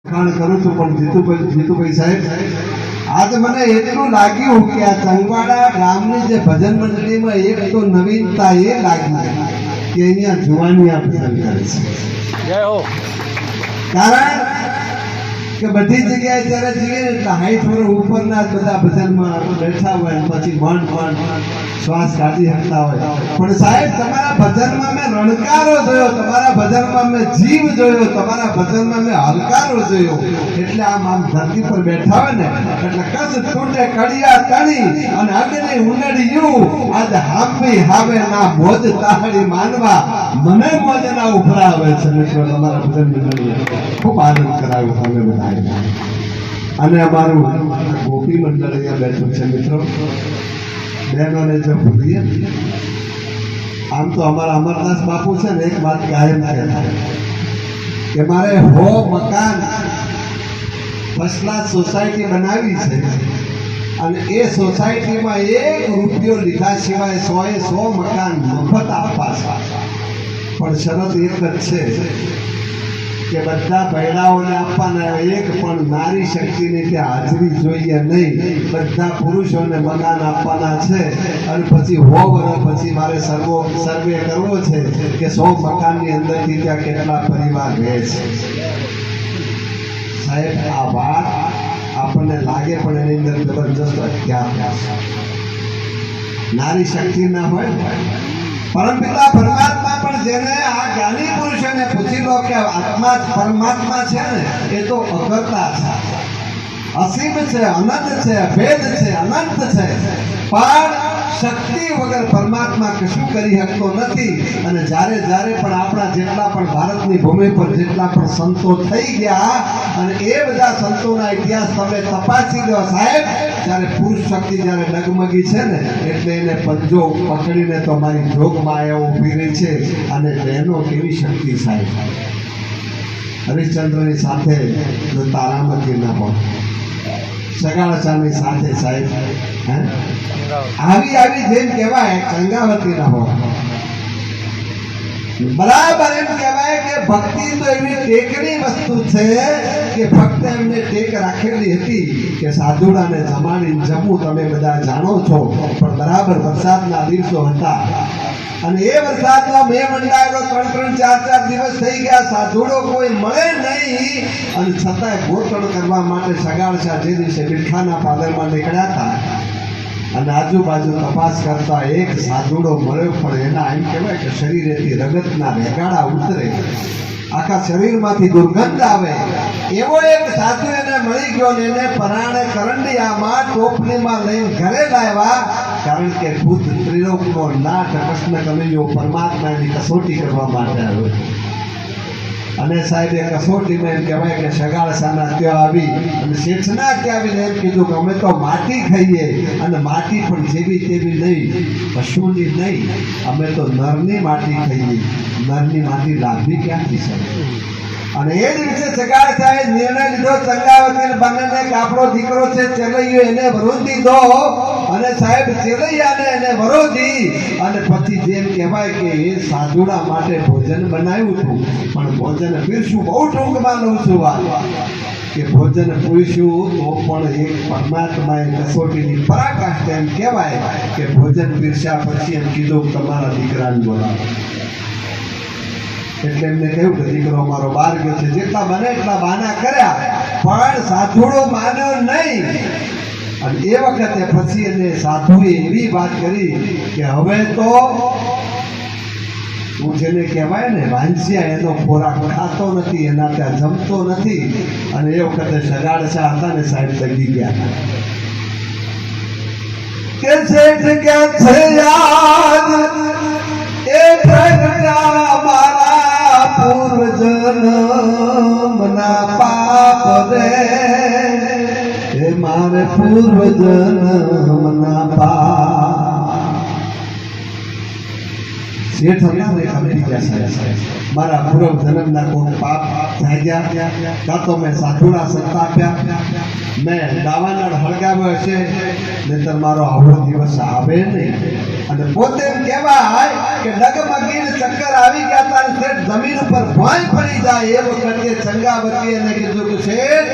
ખાણ કરું છું પણ જીતુભાઈ સાહેબ આજ મને એટલું લાગ્યું કે આ ચંગવાડા ગામની જે ભજન મંડળીમાં એક તો નવીનતા એ લાગી કે અહીંયા જુવાનિયા ભજન કરે છે. જય હો. કારણ કે બધી જગ્યાએ જ્યારે જઈએ ને એટલે 60 વર્ષ ઉપરના જ બધા ભજનમાં બેઠા હોય પછી મન શ્વાસ કાઢી શકતા હોય. પણ સાહેબ તમારા ભજનમાં મેં રણકારો જોયો, તમારા ભજનમાં મેં જીવ જોયો, તમારા ભજનમાં મેં હલકારો જોયો. એટલે આમ ધરતી પર બેઠા હોય ને એટલે કસ તૂટે કડિયા તણી અને અગ્નિ ઉનડ્યું આજ હાંભી હાવે ના મોજ તાહડી માનવા મને મોજ ના ઉભરાવે છે. મિત્રો તમારા ભજન મંડળી ખૂબ આનંદ કરાવ્યો તમે બધા. અને અમારું ગોપી મંડળ અહીંયા બેઠું છે. મિત્રો બહેનોને જો ભૂલીએ આમ તો અમારા અમરદાસ બાપુ છે ને એક વાત કાયમ કહેતા કે મારે 100 મકાન ફર્સ્ટ ક્લાસ સોસાયટી બનાવી છે અને એ સોસાયટીમાં 1 રૂપિયો લીધા સિવાય 100 મકાન મફત આપવા છે. પણ શરત એક જ છે કે બધા બહેરાઓને આપવાના, એક પણ નારી શક્તિની ત્યાં હાજરી જોઈએ નહીં. બધા પુરુષોને મકાન આપવાના છે અને પછી 100 વર્ષ પછી મારે સર્વે કરવો છે કે 100 મકાનની અંદરથી ત્યાં કેટલા પરિવાર રહે છે. સાહેબ આ વાત આપણને લાગે પણ એની અંદર જબરજસ્ત અધ્યાત્મ નારી શક્તિ ના હોય. પરમપિતા પરમાત્મા પણ જેને આ જ્ઞાની પુરુષોને પૂછી લો કે આત્મા પરમાત્મા છે ને એ તો અગરતા છે, અસીમ છે, અનંત છે, ભેદ છે, અનંત છે. પણ શક્તિ વગર પરમાત્મા કશું કરી શકતો નથી. અને જ્યારે પણ આપણા જેટલા પણ ભારતની ભૂમિ પર જેટલા પણ સંતો થઈ ગયા અને એ બધા સંતોના ઇતિહાસ તમે તપાસી લો સાહેબ, જ્યારે પુરુષ શક્તિ જ્યારે ડગમગી છે ને એટલે એને પંજો પકડીને તો મારી જોગમાં આવ્યા ઊભી રહી છે. અને બહેનો કેવી શક્તિ સાહેબ, હરિશ્ચંદ્રની સાથે જો તારામતી ના હોય, સગાળાચાની સાથે સાહેબ આવી જેમ કહેવાય ચંગાવતી ના હોય. બરાબર એમ કહેવાય કે ભક્તિ તો એવી ટેકની વસ્તુ છે કે ફક્ત એમને ટેક રાખેલી હતી કે સાધુડાને જમાડીને જમવું તમે બધા જાણો છો. પણ બરાબર વરસાદના દિવસો હતા અને એ વરસાદમાં મેં મંડાયેલો 3-4 દિવસ થઈ ગયા, સાધુડો કોઈ મળે નહીં. અને છતાંય ગોતણ કરવા માટે સગાળશા જે દિવસે બિલખાના પાદરમાં નીકળ્યા હતા અને આજુબાજુ તપાસ કરતા એક સાધુડો મળ્યો. પણ એના એમ કહેવાય કે શરીરેથી રગતના રેગાડા ઉતરે, આખા શરીરમાંથી દુર્ગંધ આવે એવો એક સાધુ એને મળી ગયો ને એને પરાણે કરંડિયામાં ટોપલીમાં લઈને ઘરે લાવ્યા. કારણ કે ભૂત ત્રિલોકનો નાથ કૃષ્ણ કનૈયો પરમાત્મા એની કસોટી કરવા માટે આવ્યો. અને સાહેબ એ કસોટીમાં એમ કહેવાય કે સગાળસાના ત્યાં આવી અને શેઠના ત્યાં આવીને એમ કીધું કે અમે તો માટી ખાઈએ અને માટી પણ જેવી તેવી નહીં, પશુની નહીં, અમે તો નરની માટી ખાઈએ. નરની માટી લાભી ક્યાંથી છે? અને એ દિવસે સગાળસાએ નિર્ણય લીધો ચંગાવતી બંનેને આપણો દીકરો છે ચેલૈયો એને વરોધી દો. અને સાહેબ ચેલૈયાને એને વરોધી અને પછી જેમ કહેવાય કે એ સાધુડા માટે ભોજન બનાવ્યું હતું. પણ ભોજન પીરશું બહુ ટૂંકમાં લઉં છું વાત કે ભોજન પીરશું તો પણ એક પરમાત્માએ કસોટીની પરાકાષ્ઠા એમ કહેવાય કે ભોજન પીરસ્યા પછી એમ કીધું તમારા દીકરાને બોલાવો. એટલે એમને કહ્યું કે દીકરો મારો બહાર ગયો છે. જેટલા બને એટલા બહાના કર્યા પણ સાધુડો માન્યો નહીં. અને એ વખતે પછી એને સાધુએ એવી વાત કરી કે હવે તો હું જેને કહેવાય ને વાંસ્યા એનો ખોરાક ખાતો નથી, એના ત્યાં જમતો નથી. અને એ વખતે સગાળશા હતા ને સાહેબ તગી ગયા કે શેઠ ક્યાં છે યાદ એ પ્રગટા મારા પૂર્વજન્મના પાપ રે, એ મારે પૂર્વજન્મના પાપ. શેઠ સમજી ગયા સાહેબ મારા પૂર્વ જન્મના કોઈ પાપ જાગ્યા, કાં તો મેં સાધુડા સંતાપ્યા, મેં દાવાનળ હળગાવ્યો હશે, નહીંતર મારો આવડો દિવસ આવે નહીં. અને પોતે એમ કહેવાય કે ડગમગીને ચક્કર આવી ગયા હતા અને શેઠ જમીન ઉપર ભોંય પડી જાય એ વખતે ચંગાવતી એને કીધું કે શેઠ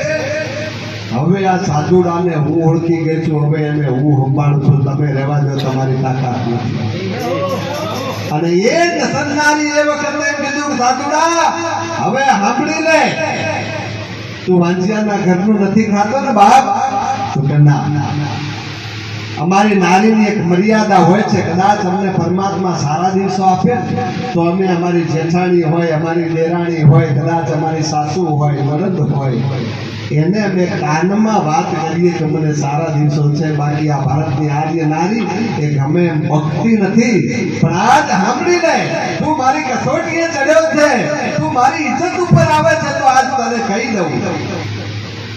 હવે આ સાધુડાને હું ઓળખી ગઈ છું, હવે એને હું સંભાળું છું, તમે રહેવા દો, તમારી તાકાત નથી. અને એ જ સન્નારી એ વખતે એમ કીધું કે સાધુડા હવે સાંભળી લે, તું વાંજિયાના ઘરનું નથી ખાતો ને બાપ? તો કે ના, અમારી નારીની એક મર્યાદા હોય છે, કદાચ અમને પરમાત્મા સારા દિવસો આપે તો અમે અમારી જેઠાણી હોય, અમારી દેરાણી હોય, કદાચ અમારી સાસુ હોય, નણંદ હોય, એને અમે કાનમાં વાત કરીએ કે મને સારા દિવસો છે. બાકી આ ભારતની આર્ય નારી એ ગમે એમ ભક્તિ નથી. પણ આજ સાંભળી લે, તું મારી કસોટીએ ચડ્યો છે, તું મારી ઇજ્જત ઉપર આવે છે, તો આજ તને કહી દઉં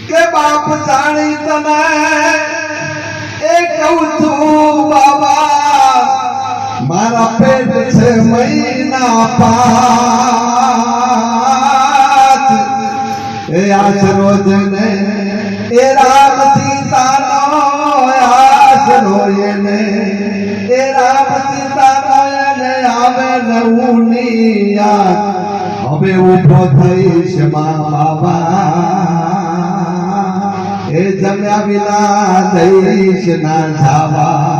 કે બાપ જાણી તને એ કહું છું બાબા, મારા પેટ છે મહિના 5 એ આજ રોજ ને એ રામ સીતાનો આશરો એને એ રામ સીતાનો એને આવે નવું હવે ઉભો થઈશ મા બાબા, એ જમ્યા વિના થઈશ ના જાવા,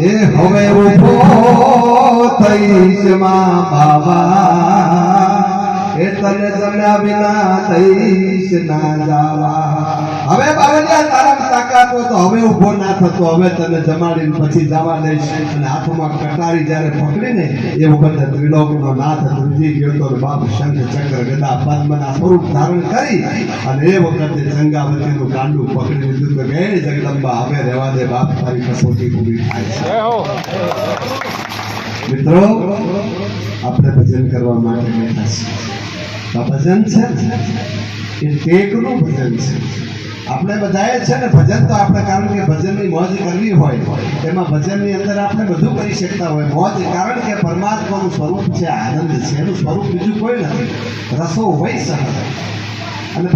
એ હવે ઉભો થઈશ મા બાબા, એ તને જમ્યા વિના થઈશ ના જાવા. હવે બાવળિયા તારા તાકાત હોય તો હવે ઉભો ના થતો, હવે તને જમાડીને પછી જવા દઈશ. અને હાથમાં કટારી જ્યારે પકડીને એ વખતે ત્રિલોકનો નાથ ધ્રુજી ગયો તો બાપ શંખ ચક્ર ગદા પદ્મના સ્વરૂપ ધારણ કરી અને એ વખતે ચંગાવતીનું કાંડું પકડી લીધું તો હે જગદંબા હવે રહેવા દે બાપ, તારી કસોટી પૂરી થાય છે. મિત્રો આપણે ભજન કરવા માટે બેઠા છીએ. આ ભજન છે એ ટેકનું ભજન છે. આપણે બધાએ છે ને ભજન તો આપણે, કારણ કે ભજનની મોજ કરવી હોય એમાં ભજનની અંદર આપણે બધું કરી શકતા હોય. મોજ કારણ કે પરમાત્માનું સ્વરૂપ છે, આનંદ છે, એનું સ્વરૂપ બીજું કોઈ નથી. રસો હોય સહજ અને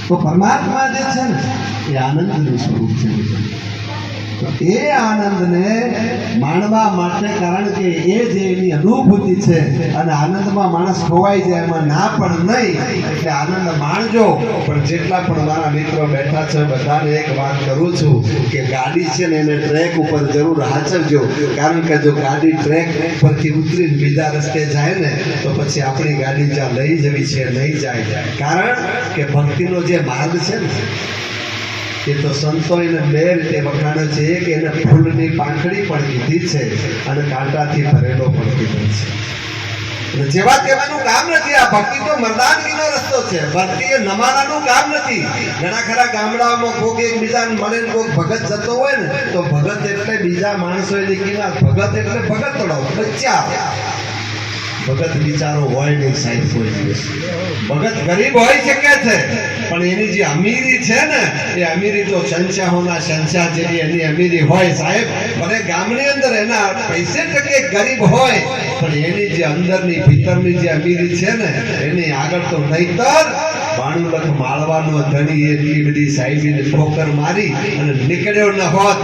તો પરમાત્મા જે છે ને એ આનંદનું સ્વરૂપ છે. એ આનંદને માણવા માટે, કારણ કે એ જે એની અનુભૂતિ છે અને આનંદમાં માણસ ખોવાઈ જાય એમાં ના પણ નહીં, એટલે આનંદ માણજો. પણ જેટલા પણ મારા મિત્રો બેઠા છે બધાને એક વાત કરું છું કે ગાડી છે ને એને ટ્રેક ઉપર જરૂર હાચવજો. કારણ કે જો ગાડી ટ્રેક પરથી ઉતરીને બીજા રસ્તે જાય ને તો પછી આપણી ગાડી જ્યાં લઈ જવી છે નહીં જાય. કારણ કે ભક્તિનો જે માર્ગ છે ને એ તો સંતો એને બે રીતે વખાણે છે. એક એને ફૂલની પાંખડી પણ કીધી છે અને કાંટાથી ભરેલો પણ કીધો છે. અને જેવા કહેવાનું કામ નથી. આ ભક્તિ તો મર્દાનગીનો રસ્તો છે. ભક્તિ એ નમાનાનું કામ નથી. ઘણા ખરા ગામડાઓમાં કોક એકબીજાને મળે ને કોક ભગત જતો હોય ને તો ભગત એટલે બીજા માણસો એની કિંમત, ભગત એટલે ભગત તોડો બચ્ચા. ભગત બિચારો હોય નહીં સાહેબ કોઈ દિવસ. ભગત ગરીબ હોઈ શકે છે પણ એની જે અમીરી છે ને એ અમીરી તો શંશાહોના શંશા જેવી એની અમીરી હોય સાહેબ. ભલે ગામની અંદર એના પૈસે ટકે ગરીબ હોય પણ એની જે અંદરની ભીતરની જે અમીરી છે ને એની આગળ તો નહીતર બાણુલખ માળવાનો ધણી એટલી બધી સાહેબીને ઠોકર મારી અને નીકળ્યો ન હોત.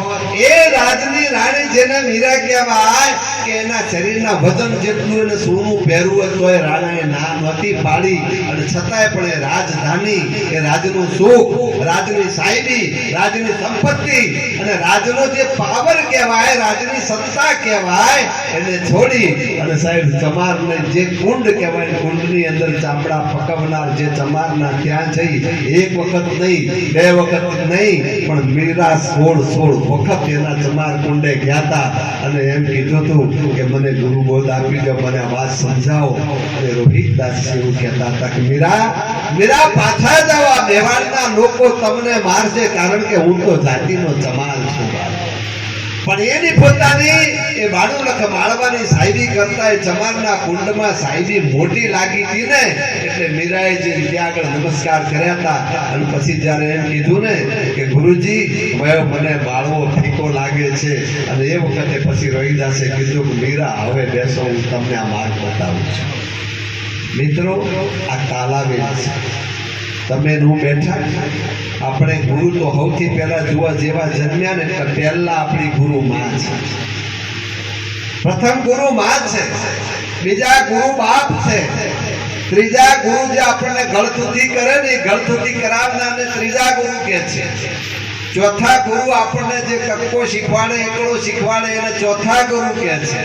એ રાજની રાણી જેને મીરા કહેવાય કે એના શરીરના વજન જેટલું એને સોનું પહેરવું હતું એ રાણાએ ના નહોતી પાડી અને છતાંય પણ એ રાજધાની, એ રાજનું સુખ, રાજની સાહેબી, રાજની સંપત્તિ અને રાજનો જે પાવર કહેવાય, રાજની સત્તા કહેવાય, એને છોડી અને સાહેબ ચમારને જે કુંડ કહેવાય, કુંડની અંદર ચામડા પકવનાર જે ચમાર ત્યાં જઈ એક વખત નહીં, બે વખત નહીં પણ મીરા 16 વખત એના ચમાર કુંડે ગયા હતા અને એમ કીધું હતું કે મને ગુરુ બોધ આપી દો, મને વાત સમજાવો. અને રોહિતદાસ એવું કહેતા હતા કે મીરા પાછા જાઓ, આ મેવાડના લોકો તમને મારશે કારણ કે હું તો જાતિનો ચમાર છું. પણ એની પોતાની એ બાણુલખ માળવાની સાહેબી કરતા એ ચમારના કુંડમાં સાહેબી મોટી લાગી હતી ને એટલે મીરાએ જે ત્યાં આગળ નમસ્કાર કર્યા હતા અને પછી જ્યારે એમ કીધું ને કે ગુરુજી હવે મને માળવો ફીકો લાગે છે અને એ વખતે પછી રોહિદાસે કીધું કે મીરા હવે બેસો, હું તમને આ માર્ગ બતાવું છું. મિત્રો આ તાલાવેલ છે તમે હું બેઠા આપણે ગુરુ તો સૌથી પહેલા જોવા જેવા જન્મ્યા ને એટલે પહેલા આપણી ગુરુ માં છે. પ્રથમ ગુરુ માં છે, બીજા ગુરુ બાપ છે, ત્રીજા ગુરુ જે આપણને ગળથુથી કરે ને એ ગળથુથી કરાવનારને ત્રીજા ગુરુ કહે છે. ચોથા ગુરુ આપણને જે કક્કો શીખવાડે એકડો શીખવાડે એને ચોથા ગુરુ કહે છે.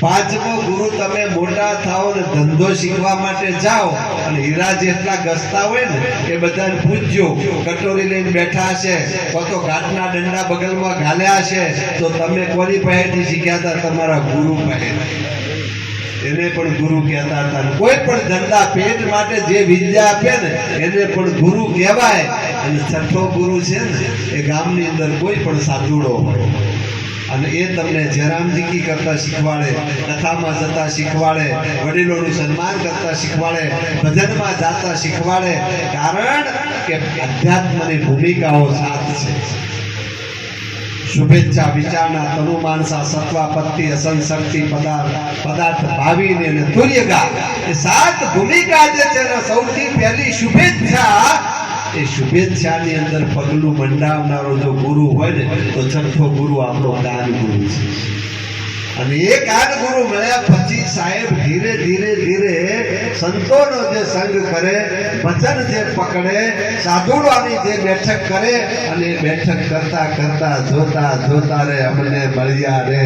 પાંચમો ગુરુ તમે મોટા થાઓ ને ધંધો શીખવા માટે જાઓ અને હીરા જેટલા ગસતા હોય ને એ બધાને પૂછજો, કટોરી લઈને બેઠા હશે તો ઘાટના દંડા બગલમાં ઘાલ્યા હશે તો તમે કોની પાસેથી શીખ્યા હતા? તમારા ગુરુ પાસેથી. એને પણ ગુરુ કહેતા હતા. કોઈ પણ ધંધા પેટ માટે જે વિદ્યા આપે ને એને પણ ગુરુ કહેવાય. અને છઠ્ઠો ગુરુ છે ને એ ગામની અંદર કોઈ પણ સાધુડો હોય અને એ તમને જયરામજી કરતા શીખવાડે, કથામાં જતા શીખવાડે, વડીલોનું સન્માન કરતા શીખવાડે, ભજનમાં જાતા શીખવાડે. કારણ કે અધ્યાત્મની ભૂમિકાઓ સાત છે. શુભેચ્છા વિચારના તનુ માનસા સત્વાપત્તિ અસંશક્તિ પદાર્થ ભાવીને અને તુર્યગા એ સાત ભૂમિકા જે છે ને સૌથી પહેલી શુભેચ્છા. એ શુભેચ્છાની અંદર પગલું મંડાવનારો જો ગુરુ હોય ને તો છઠ્ઠો ગુરુ આપણો દાન ગુરુ છે. અને એ કાન ગુરુ મળ્યા પછી સાહેબ ધીરે ધીરે ધીરે સંતોનો જે સંગ કરે, વચન જે પકડે, સાધુડાની જે બેઠક કરે અને એ બેઠક કરતા કરતા જોતા જોતા રે અમને મળ્યા રે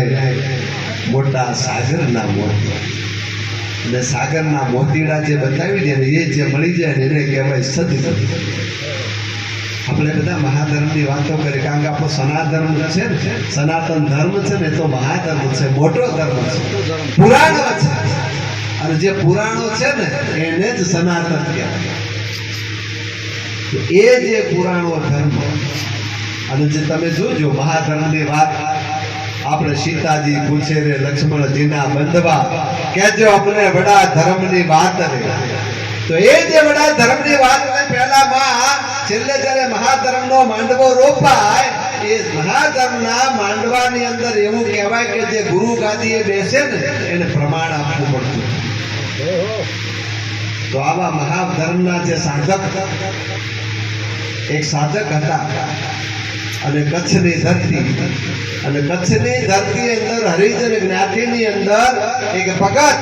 મોટા સાગરના મોતી. અને સાગરના મોતીડા જે બતાવી દે ને એ જે મળી જાય ને એને કહેવાય સદગુરુ. આપણે બધા મહાધર્મની વાતો કરીએ કારણ કે આપણો સનાતન છે ને, સનાતન ધર્મ છે ને તો મહાધર્મ છે, મોટો ધર્મ છે, પુરાણો છે. અને જે પુરાણો છે ને એને જ સનાતન કહેવાય. એ જે પુરાણો ધર્મ અને જે તમે જોજો મહાધર્મની વાત આપણે સીતાજી પૂછે રે લક્ષ્મણજીના બંધવા કહેજો આપણે વડા ધર્મની વાત રે. તો એ જે વડા ધર્મની વાત પહેલામાં છેલ્લે જ્યારે મહાધર્મનો માંડવો રોપાય એ મહાધર્મના માંડવાની અંદર એવું કહેવાય કે જે ગુરુ ગાદીએ બેસે ને એને પ્રમાણ આપવું પડતું. તો આવા મહાધર્મના જે સાધક, એક સાધક હતા અને કચ્છની ધરતી, અને કચ્છની ધરતી અંદર હરિજન જ્ઞાતિની અંદર એક ભગત